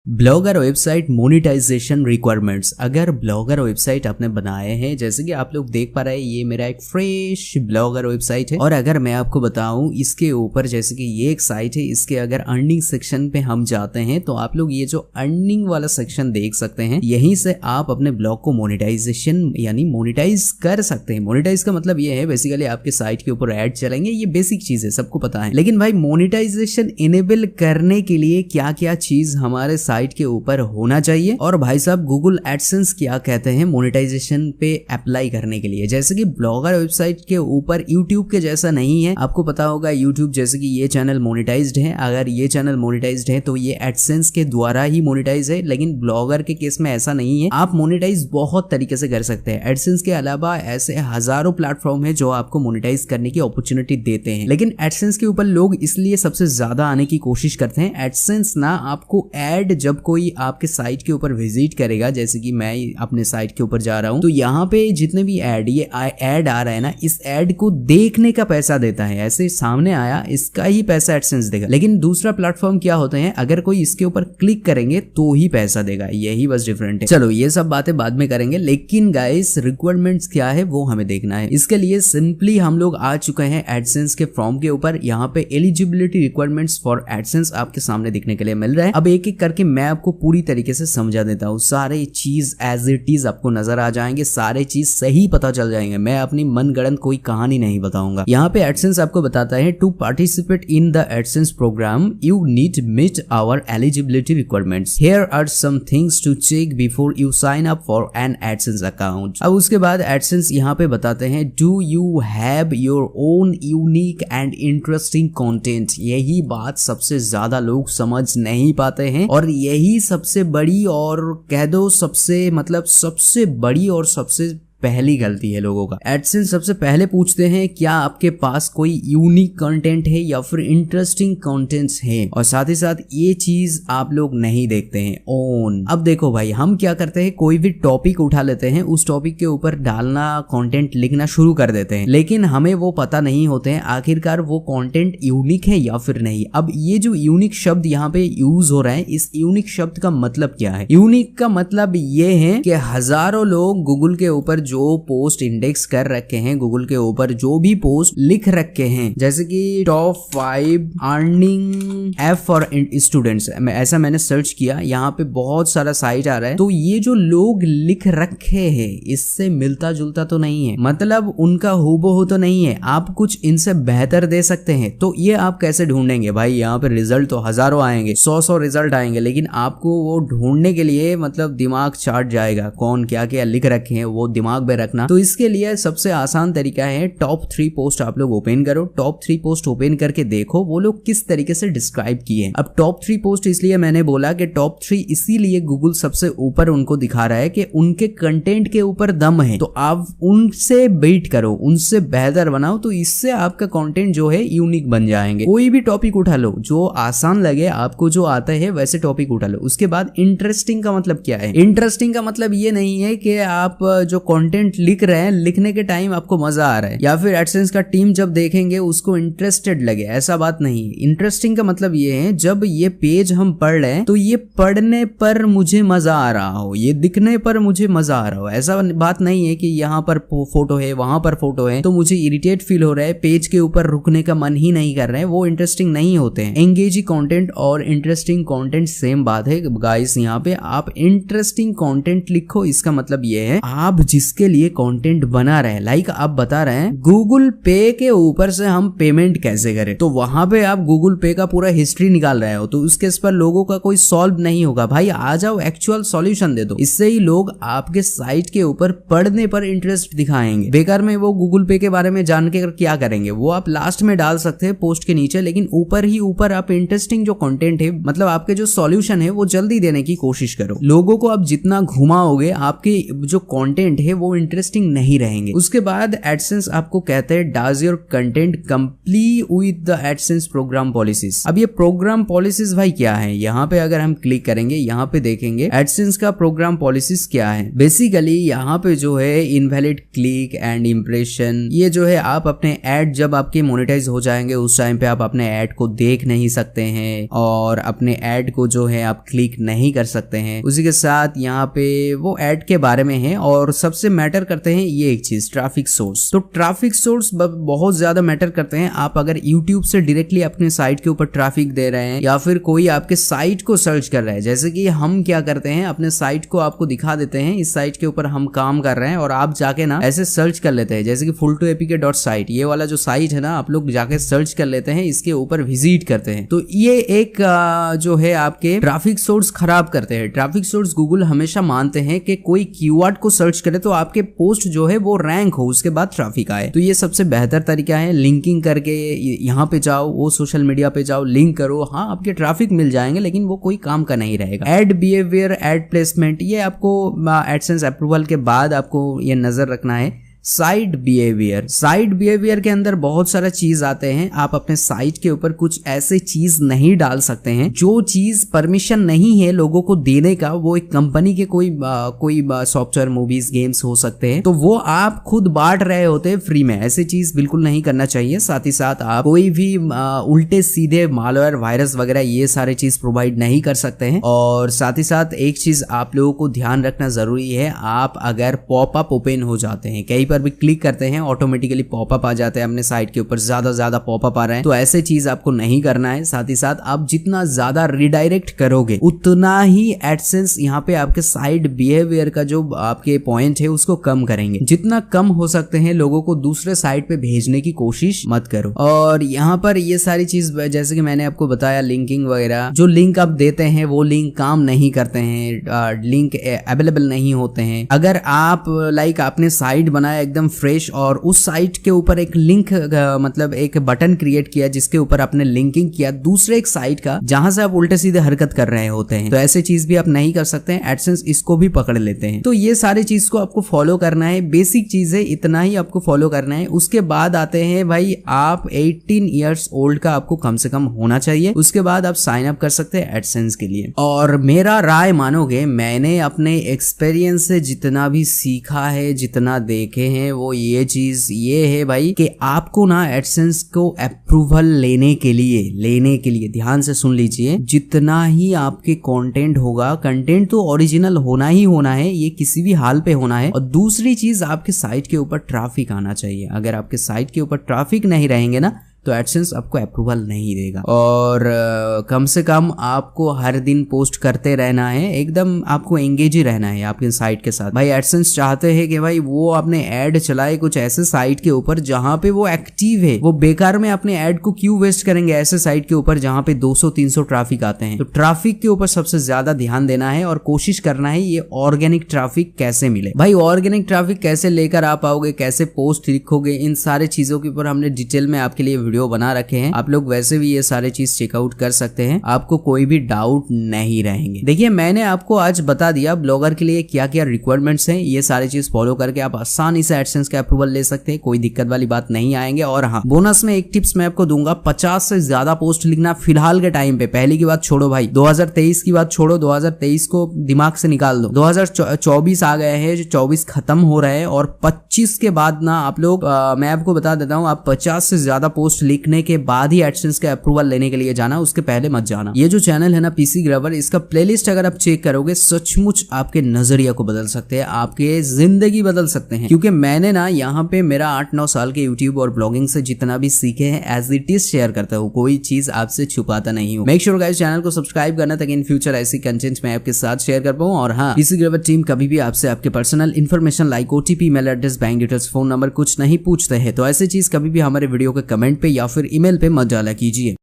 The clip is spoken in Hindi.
Blogger website monetization requirements. अगर ब्लॉगर वेबसाइट आपने बनाए हैं, जैसे कि आप लोग देख पा रहे हैं, ये मेरा एक फ्रेश ब्लॉगर वेबसाइट है। और अगर मैं आपको बताऊं इसके ऊपर, जैसे कि ये एक साइट है, इसके अगर अर्निंग सेक्शन पे हम जाते हैं तो आप लोग ये जो अर्निंग वाला सेक्शन देख सकते हैं, यहीं से आप अपने ब्लॉग को मोनेटाइजेशन यानी मोनेटाइज कर सकते हैं। मोनेटाइज का मतलब ये है बेसिकली आपके साइट के ऊपर ऐड चलेंगे, ये बेसिक चीज है, सबको पता है। लेकिन भाई मोनेटाइजेशन इनेबल करने के लिए क्या क्या चीज हमारे साइट के ऊपर होना चाहिए, और भाई साहब गूगल एडसेंस क्या कहते हैं मोनेटाइजेशन पे अप्लाई करने के लिए। जैसे कि ब्लॉगर वेबसाइट के ऊपर यूट्यूब के जैसा नहीं है, आपको पता होगा यूट्यूब जैसे कि ये चैनल मोनेटाइज्ड है, अगर ये चैनल मोनेटाइज्ड है तो ये एडसेंस के द्वारा ही मोनेटाइज है। लेकिन ब्लॉगर के केस में ऐसा नहीं है, आप मोनेटाइज बहुत तरीके से कर सकते हैं। एडसेंस के अलावा ऐसे हजारों प्लेटफॉर्म है जो आपको मोनेटाइज करने की अपॉर्चुनिटी देते हैं, लेकिन एडसेंस के ऊपर लोग इसलिए सबसे ज्यादा आने की कोशिश करते हैं। एडसेंस ना आपको एड, जब कोई आपके साइट के ऊपर विजिट करेगा, जैसे कि मैं अपने साइट के ऊपर जा रहा हूं, तो यहाँ पे जितने भी ऐड, ये ऐड आ रहा है ना, इस ऐड को देखने का पैसा देता है। ऐसे सामने आया, इसका ही पैसा एडसेंस देगा। लेकिन दूसरा प्लेटफॉर्म क्या होते हैं, अगर कोई इसके ऊपर क्लिक करेंगे तो ही पैसा देगा, यही बस डिफरेंट है। चलो ये सब बातें बाद में करेंगे, लेकिन गाइस रिक्वायरमेंट्स क्या है वो हमें देखना है। इसके लिए सिंपली हम लोग आ चुके हैं एडसेंस के फॉर्म के ऊपर। यहाँ पे एलिजिबिलिटी रिक्वायरमेंट्स फॉर एडसेंस आपके सामने दिखने के लिए मिल रहा है। अब एक एक करके मैं आपको पूरी तरीके से समझा देता हूँ, सारे चीज एज इट इज आपको नजर आ जाएंगे, सारे चीज सही पता चल जाएंगे। मैं अपनी मनगढ़ंत कोई कहानी नहीं बताऊंगा। यहाँ पे एडसेंस आपको बताता है, to participate in the AdSense program you need meet our eligibility requirements. Here are some things to check before you sign up for an AdSense account. अब उसके बाद एडसेंस यहाँ पे बताते हैं, do you have your own unique and interesting content. यही बात सबसे ज्यादा लोग समझ नहीं पाते हैं, और यही सबसे बड़ी और कह दो सबसे बड़ी और सबसे पहली गलती है लोगों का। एडसेंस सबसे पहले पूछते हैं क्या आपके पास कोई यूनिक कंटेंट है या फिर इंटरेस्टिंग कंटेंट्स है, और साथ ही साथ ये चीज आप लोग नहीं देखते हैं ओन। अब देखो भाई, हम क्या करते हैं, कोई भी टॉपिक उठा लेते हैं, उस टॉपिक के ऊपर डालना, कंटेंट लिखना शुरू कर देते हैं, लेकिन हमें वो पता नहीं होते हैं आखिरकार वो कंटेंट यूनिक है या फिर नहीं। अब ये जो यूनिक शब्द यहाँ पे यूज हो रहा है, इस यूनिक शब्द का मतलब क्या है? यूनिक का मतलब ये है कि हजारों लोग गूगल के ऊपर जो पोस्ट इंडेक्स कर रखे हैं, गूगल के ऊपर जो भी पोस्ट लिख रखे हैं, जैसे कि top 5 earning app for students, ऐसा मैंने सर्च किया, यहाँ पे बहुत सारा साइट आ रहा है। तो ये जो लोग लिख रखे हैं इससे मिलता जुलता तो नहीं है, मतलब उनका हूबहू तो नहीं है। आप कुछ इनसे बेहतर दे सकते हैं, तो ये आप कैसे ढूंढेंगे भाई? यहाँ पे रिजल्ट तो हजारों आएंगे, 100 रिजल्ट आएंगे, लेकिन आपको वो ढूंढने के लिए मतलब दिमाग चाट जाएगा, कौन क्या क्या लिख रखे हैं वो दिमाग में रखना। तो इसके लिए सबसे आसान तरीका है, टॉप 3 पोस्ट आप लोग ओपन करो। टॉप 3 पोस्ट ओपन करके देखो वो लोग किस तरीके से डिस्क्राइब किए हैं। अब टॉप 3 पोस्ट इसलिए मैंने बोला कि टॉप 3 इसीलिए गूगल सबसे ऊपर उनको दिखा रहा है कि उनके कंटेंट के ऊपर दम है, तो आप उनसे बीट करो, उनसे बेहतर बनाओ, तो इससे आपका कंटेंट जो है यूनिक बन जाएंगे। कोई भी टॉपिक उठा लो जो आसान लगे आपको, जो आता है वैसे टॉपिक उठा लो। उसके बाद इंटरेस्टिंग का मतलब क्या है? इंटरेस्टिंग का मतलब ये नहीं है कि आप जो कंटेंट लिख रहे हैं, लिखने के टाइम आपको मजा आ रहा है, या फिर एडसेंस का टीम जब देखेंगे उसको इंटरेस्टेड लगे, ऐसा बात नहीं है। इंटरेस्टिंग का मतलब ये है, जब ये पेज हम पढ़ रहे हैं तो ये पढ़ने पर मुझे मजा आ रहा हो, ये दिखने पर मुझे मजा आ रहा हो। ऐसा बात नहीं है कि यहाँ पर फोटो है, वहां पर फोटो है, तो मुझे इरिटेट फील हो रहा है, पेज के ऊपर रुकने का मन ही नहीं कर रहा है, वो इंटरेस्टिंग नहीं होते हैं। एंगेजिंग कंटेंट और इंटरेस्टिंग कंटेंट सेम बात है गाइस। यहाँ पे आप इंटरेस्टिंग कंटेंट लिखो, इसका मतलब ये है आप जिसके लिए कंटेंट बना रहे हैं, लाइक आप बता रहे हैं गूगल पे के ऊपर से हम पेमेंट कैसे करें, तो वहां पे आप गूगल पे का पूरा हिस्ट्री निकाल रहे हो, तो उस केस पर लोगों का कोई सॉल्व नहीं होगा। भाई आ जाओ, एक्चुअल सॉल्यूशन दे दो, इससे ही लोग आपके साइट के ऊपर पढ़ने पर इंटरेस्ट दिखाएंगे। बेकार में वो गूगल पे के बारे में जान के क्या करेंगे, वो आप लास्ट में डाल सकते हैं पोस्ट के नीचे, लेकिन ऊपर ही ऊपर आप इंटरेस्टिंग जो कंटेंट है, मतलब आपके जो सॉल्यूशन है वो जल्दी देने की कोशिश करो। लोगों को आप जितना घुमाओगे, आपके जो कंटेंट है वो वो इंटरेस्टिंग नहीं रहेंगे। उसके बाद एडसेंस आपको कहते हैं does your content complete with the AdSense program policies. अब ये प्रोग्राम पॉलिसीज भाई क्या है, यहाँ पे अगर हम क्लिक करेंगे यहाँ पे देखेंगे एडसेंस का प्रोग्राम पॉलिसीज क्या है। बेसिकली यहाँ पे जो है इनवैलिड क्लिक एंड इंप्रेशन, ये जो है आप अपने एड जब आपके मोनेटाइज हो जाएंगे उस टाइम पे आप अपने एड को देख नहीं सकते हैं और अपने एड को जो है आप क्लिक नहीं कर सकते हैं। उसी के साथ यहाँ पे वो एड के बारे में है और सबसे मैटर करते हैं ये एक चीज ट्रैफिक सोर्स। तो ट्रैफिक सोर्स बहुत ज्यादा मैटर करते हैं। आप अगर यूट्यूब से डायरेक्टली अपने साइट के ऊपर ट्रैफिक दे रहे हैं या फिर कोई आपके साइट को सर्च कर रहा है, जैसे कि हम क्या करते हैं अपने साइट को आपको दिखा देते हैं, इस साइट के ऊपर हम काम कर रहे हैं और आप जाके ना ऐसे सर्च कर लेते हैं, जैसे कि full2apk.site ये वाला जो साइट है ना, आप लोग जाके सर्च कर लेते हैं, इसके ऊपर विजिट करते हैं। तो ये एक जो है आपके ट्रैफिक सोर्स खराब करते हैं। ट्रैफिक सोर्स गूगल हमेशा मानते हैं कि कोई कीवर्ड को सर्च करे तो आपके पोस्ट जो है वो रैंक हो, उसके बाद ट्रैफिक आए। तो ये सबसे बेहतर तरीका है, लिंकिंग करके यहाँ पे जाओ, वो सोशल मीडिया पे जाओ, लिंक करो, हाँ आपके ट्रैफिक मिल जाएंगे लेकिन वो कोई काम का नहीं रहेगा। एड बिहेवियर, एड प्लेसमेंट, ये आपको एडसेंस अप्रूवल के बाद आपको ये नजर रखना है। साइट बिहेवियर, साइट बिहेवियर के अंदर बहुत सारा चीज आते हैं। आप अपने साइट के ऊपर कुछ ऐसे चीज नहीं डाल सकते हैं जो चीज परमिशन नहीं है लोगों को देने का। वो एक कंपनी के कोई सॉफ्टवेयर, मूवीज, गेम्स हो सकते हैं, तो वो आप खुद बांट रहे होते हैं फ्री में, ऐसी चीज बिल्कुल नहीं करना चाहिए। साथ ही साथ आप कोई भी उल्टे सीधे मालवेयर, वायरस वगैरह ये सारे चीज प्रोवाइड नहीं कर सकते हैं। और साथ ही साथ एक चीज आप लोगों को ध्यान रखना जरूरी है, आप अगर पॉपअप ओपन हो जाते हैं, कई पर भी क्लिक करते हैं ऑटोमेटिकली पॉपअप आ जाते हैं अपने साइट के ऊपर, ज्यादा पॉपअप आ रहे हैं, तो ऐसे चीज आपको नहीं करना है। साथ ही साथ आप जितना ज्यादा रिडायरेक्ट करोगे उतना ही एडसेंस यहाँ पे आपके साइट बिहेवियर का जो आपके पॉइंट है उसको कम करेंगे। जितना कम हो सकते हैं लोगों को दूसरे साइट पे भेजने की कोशिश मत करो। और यहाँ पर ये सारी चीज जैसे कि मैंने आपको बताया, लिंकिंग वगैरह, जो लिंक आप देते हैं वो लिंक काम नहीं करते हैं, लिंक अवेलेबल नहीं होते हैं। अगर आप लाइक आपने साइट बनाया एकदम फ्रेश और उस साइट के ऊपर एक लिंक मतलब एक बटन क्रिएट किया जिसके ऊपर आपने लिंकिंग किया दूसरे एक साइट का जहां से आप उल्टे सीधे हरकत कर रहे होते हैं, तो ऐसे चीज भी आप नहीं कर सकते हैं। एडसेंस इसको भी पकड़ लेते हैं। तो ये सारी चीज को आपको फॉलो करना है, बेसिक चीज है, इतना ही आपको फॉलो करना है। उसके बाद आते हैं भाई, आप 18 ईयर्स ओल्ड का आपको कम से कम होना चाहिए। उसके बाद आप साइन अप कर सकते हैं एडसेंस के लिए। और मेरा राय मानोगे, मैंने अपने एक्सपीरियंस से जितना भी सीखा है, जितना देखे हैं, वो ये चीज ये है भाई कि आपको ना एडसेंस को अप्रूवल लेने के लिए ध्यान से सुन लीजिए, जितना ही आपके कंटेंट होगा, कंटेंट तो ओरिजिनल होना ही होना है, ये किसी भी हाल पे होना है। और दूसरी चीज, आपके साइट के ऊपर ट्रैफिक आना चाहिए। अगर आपके साइट के ऊपर ट्रैफिक नहीं रहेंगे ना तो एडसेंस आपको अप्रूवल नहीं देगा। और कम से कम आपको हर दिन पोस्ट करते रहना है, एकदम आपको एंगेज ही रहना है आपके साइट के साथ। भाई एडसेंस चाहते हैं कि भाई वो अपने ऐड चलाए कुछ ऐसे साइट के ऊपर जहां पे वो एक्टिव है। वो बेकार में अपने ऐड को क्यों वेस्ट करेंगे ऐसे साइट के ऊपर जहां पे 200-300 ट्रैफिक आते हैं। तो ट्रैफिक के ऊपर सबसे ज्यादा ध्यान देना है और कोशिश करना है ये ऑर्गेनिक ट्रैफिक कैसे मिले। भाई ऑर्गेनिक ट्रैफिक कैसे लेकर आ पाओगे, कैसे पोस्ट लिखोगे, इन सारे चीजों के ऊपर हमने डिटेल में आपके लिए वीडियो बना रखे हैं। आप लोग वैसे भी ये सारे चीज चेकआउट कर सकते हैं, आपको कोई भी डाउट नहीं रहेंगे। देखिए मैंने आपको आज बता दिया ब्लॉगर के लिए क्या क्या रिक्वायरमेंट्स हैं, ये सारी चीज फॉलो करके आप आसानी से एडसेंस का अप्रूवल ले सकते हैं, कोई दिक्कत वाली बात नहीं आएंगे। और हाँ, बोनस में एक टिप्स मैं आपको दूंगा, 50 से ज्यादा पोस्ट लिखना फिलहाल के टाइम पे। पहले की बात छोड़ो भाई, 2023 की बात छोड़ो, 2023 को दिमाग से निकाल दो, 2024 आ गए हैं, जो 24 खत्म हो रहे हैं और 25 के बाद ना आप लोग मैं आपको बता देता हूँ, आप 50 से ज्यादा पोस्ट लिखने के बाद ही एडसेंस का अप्रूवल लेने के लिए जाना, उसके पहले मत जाना। ये जो चैनल है ना पीसी ग्रैबर, इसका प्लेलिस्ट अगर आप चेक करोगे सचमुच आपके नजरिया को बदल सकते हैं, आपके जिंदगी बदल सकते हैं। क्योंकि मैंने ना यहाँ पे मेरा 8-9 साल के यूट्यूब और ब्लॉगिंग से जितना भी सीखे हैं एज इट इज शेयर करता हूँ, कोई चीज आपसे छुपाता नहीं हूँ। मेक श्योर गाइस चैनल को सब्सक्राइब करना ताकि इन फ्यूचर ऐसी कंटेंट मैं आपके साथ शेयर कर पाऊँ। और हाँ, पीसी ग्रैबर टीम कभी भी आपसे आपके personal information like OTP, email address, bank details, phone number कुछ नहीं पूछते हैं, तो ऐसी चीज कभी भी हमारे वीडियो के कमेंट पे या फिर ईमेल पे मत डाला कीजिए।